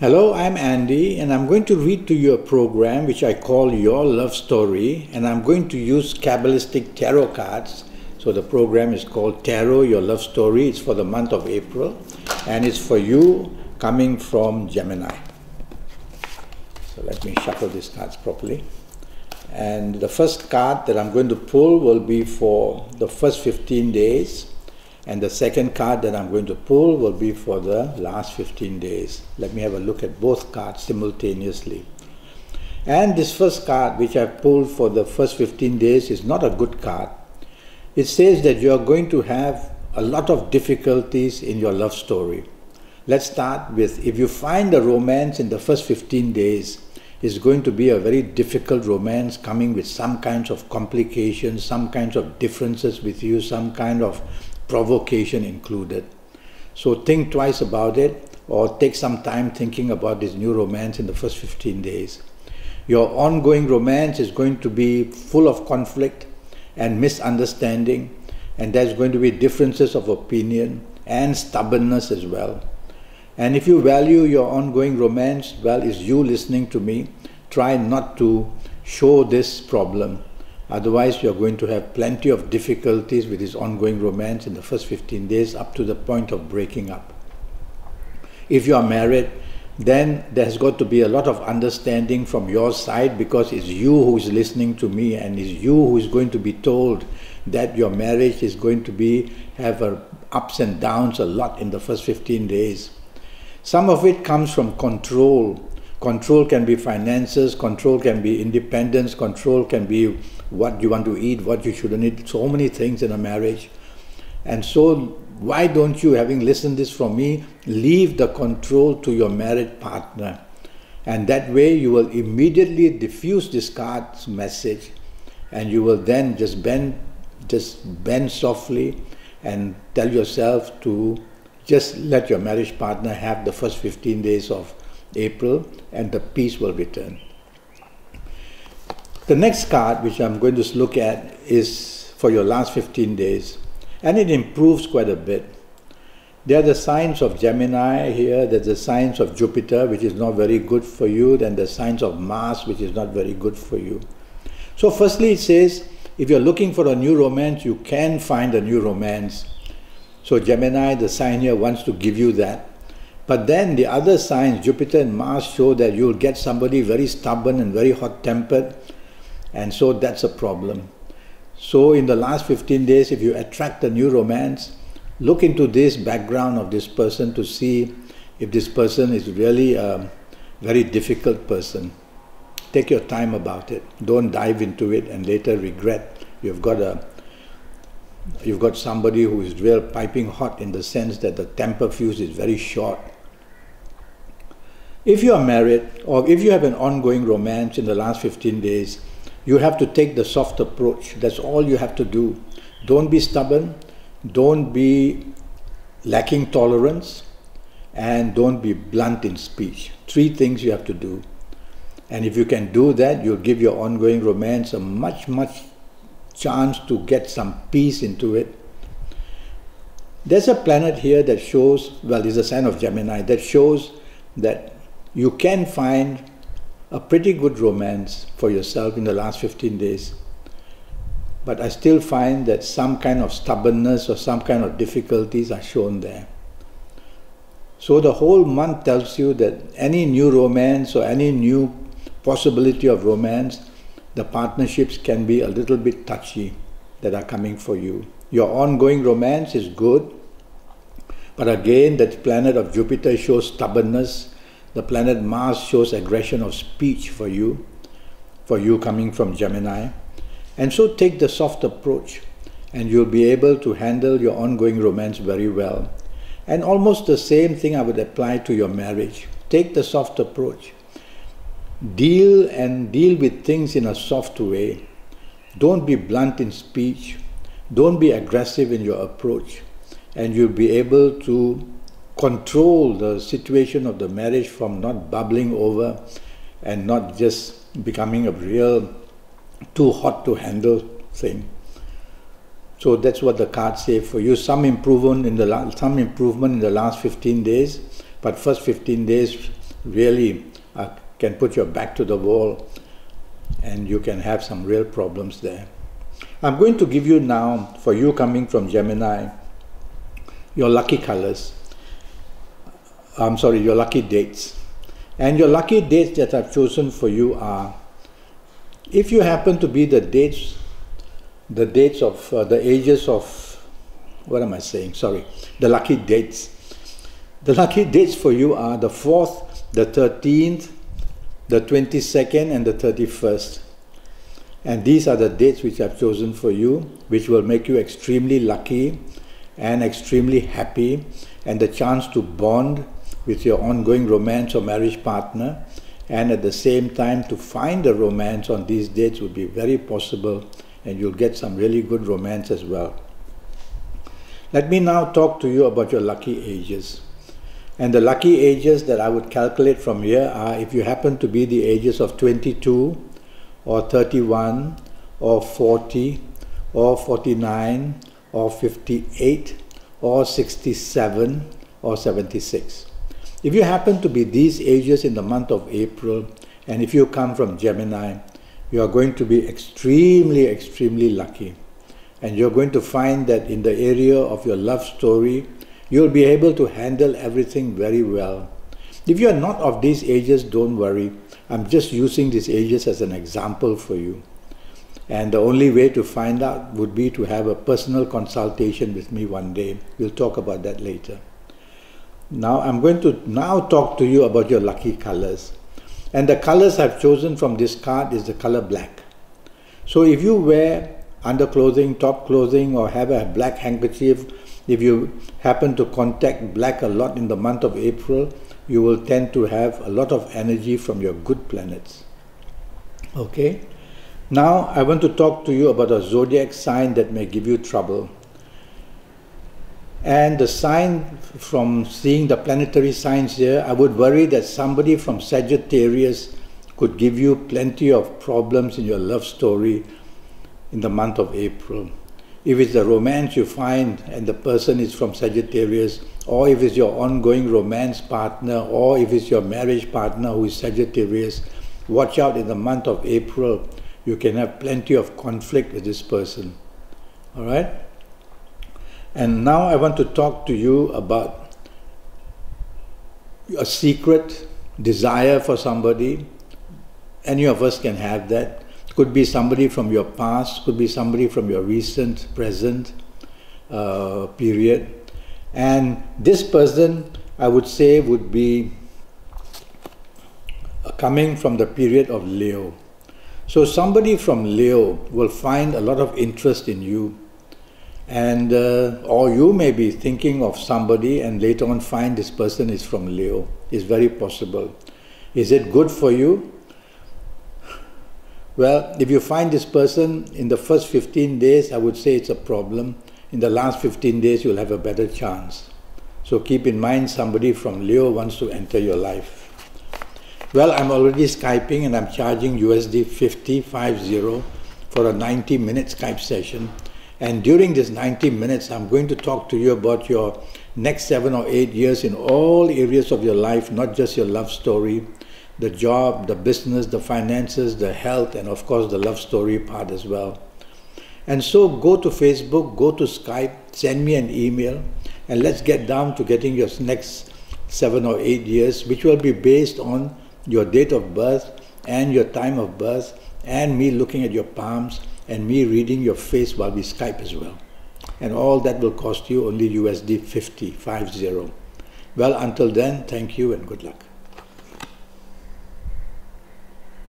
Hello, I'm Andy, and I'm going to read to you a program which I call Your Love Story, and I'm going to use Kabbalistic tarot cards. So the program is called Tarot, Your Love Story. It's for the month of April, and it's for you coming from Gemini. So let me shuffle these cards properly. And the first card that I'm going to pull will be for the first 15 days. And the second card that I'm going to pull will be for the last 15 days. Let me have a look at both cards simultaneously. And this first card, which I've pulled for the first 15 days, is not a good card. It says that you are going to have a lot of difficulties in your love story. Let's start with, if you find a romance in the first 15 days, it's going to be a very difficult romance coming with some kinds of complications, some kinds of differences with you, some kind of provocation included. So think twice about it, or take some time thinking about this new romance in the first 15 days. Your ongoing romance is going to be full of conflict and misunderstanding, and there's going to be differences of opinion and stubbornness as well. And if you value your ongoing romance, well, it's you listening to me. Try not to show this problem. Otherwise, you're going to have plenty of difficulties with this ongoing romance in the first 15 days up to the point of breaking up. If you are married, then there's got to be a lot of understanding from your side, because it's you who is listening to me, and it's you who is going to be told that your marriage is going to have ups and downs a lot in the first 15 days. Some of it comes from control. Control can be finances, control can be independence, control can be what you want to eat, what you shouldn't eat, so many things in a marriage. And so why don't you, having listened this from me, leave the control to your married partner? And that way you will immediately diffuse this card's message, and you will then just bend softly and tell yourself to just let your marriage partner have the first 15 days of April, and the peace will return. The next card which I'm going to look at is for your last 15 days, and it improves quite a bit. There are the signs of Gemini here, there's the signs of Jupiter, which is not very good for you, then the signs of Mars, which is not very good for you. So firstly it says, if you're looking for a new romance, you can find a new romance. So Gemini, the sign here, wants to give you that. But then the other signs, Jupiter and Mars, show that you'll get somebody very stubborn and very hot-tempered, and so that's a problem. So in the last 15 days, if you attract a new romance, look into this background of this person to see if this person is really a very difficult person. Take your time about it. Don't dive into it and later regret. You've got somebody who is real piping hot, in the sense that the temper fuse is very short. If you are married, or if you have an ongoing romance in the last 15 days, you have to take the soft approach. That's all you have to do. Don't be stubborn, don't be lacking tolerance, and don't be blunt in speech. 3 things you have to do. And if you can do that, you'll give your ongoing romance a much chance to get some peace into it. There's a planet here that shows, well, it's a sign of Gemini, that shows that you can find a pretty good romance for yourself in the last 15 days. But I still find that some kind of stubbornness or some kind of difficulties are shown there. So the whole month tells you that any new romance or any new possibility of romance, the partnerships can be a little bit touchy that are coming for you. Your ongoing romance is good, but again, that planet of Jupiter shows stubbornness. The planet Mars shows aggression of speech for you coming from Gemini. And so take the soft approach, and you'll be able to handle your ongoing romance very well. And almost the same thing I would apply to your marriage. Take the soft approach. Deal with things in a soft way. Don't be blunt in speech. Don't be aggressive in your approach. And you'll be able to control the situation of the marriage from not bubbling over and not just becoming a real too hot to handle thing. So that's what the cards say for you. Some improvement in the last 15 days, but first 15 days really can put your back to the wall, and you can have some real problems there. I'm going to give you now, for you coming from Gemini, your lucky colors. Your lucky dates. And your lucky dates that I've chosen for you are, if you happen to be the ages of, the lucky dates. The lucky dates for you are the 4th, the 13th, the 22nd, and the 31st. And these are the dates which I've chosen for you, which will make you extremely lucky and extremely happy, and the chance to bond with your ongoing romance or marriage partner, and at the same time to find a romance on these dates would be very possible, and you'll get some really good romance as well. Let me now talk to you about your lucky ages. And the lucky ages that I would calculate from here are, if you happen to be the ages of 22 or 31 or 40 or 49 or 58 or 67 or 76. If you happen to be these ages in the month of April, and if you come from Gemini, you are going to be extremely, extremely lucky. And you're going to find that in the area of your love story, you'll be able to handle everything very well. If you are not of these ages, don't worry. I'm just using these ages as an example for you. And the only way to find out would be to have a personal consultation with me one day. We'll talk about that later. Now I'm going to talk to you about your lucky colors. And the colors I've chosen from this card is the color black. So if you wear underclothing, top clothing, or have a black handkerchief, if you happen to contact black a lot in the month of April, you will tend to have a lot of energy from your good planets. Okay? Now I want to talk to you about a zodiac sign that may give you trouble. And the sign, from seeing the planetary signs here, I would worry that somebody from Sagittarius could give you plenty of problems in your love story in the month of April. If it's the romance you find and the person is from Sagittarius, or if it's your ongoing romance partner, or if it's your marriage partner who is Sagittarius, watch out. In the month of April, you can have plenty of conflict with this person. All right? And now I want to talk to you about a secret desire for somebody. Any of us can have that. Could be somebody from your past, could be somebody from your recent, present period. And this person, I would say, would be coming from the period of Leo. So somebody from Leo will find a lot of interest in you. And or you may be thinking of somebody and later on find this person is from Leo. It's very possible. Is it good for you? Well, if you find this person in the first 15 days, I would say it's a problem. In the last 15 days, you'll have a better chance. So keep in mind, somebody from Leo wants to enter your life. Well, I'm already Skyping and I'm charging USD 50 for a 90-minute Skype session. And during this 90 minutes, I'm going to talk to you about your next 7 or 8 years in all areas of your life, not just your love story, the job, the business, the finances, the health, and of course the love story part as well. And so go to Facebook, go to Skype, send me an email, and let's get down to getting your next 7 or 8 years, which will be based on your date of birth and your time of birth, and me looking at your palms, and me reading your face while we Skype as well. And all that will cost you only USD 50. Well, until then, thank you and good luck.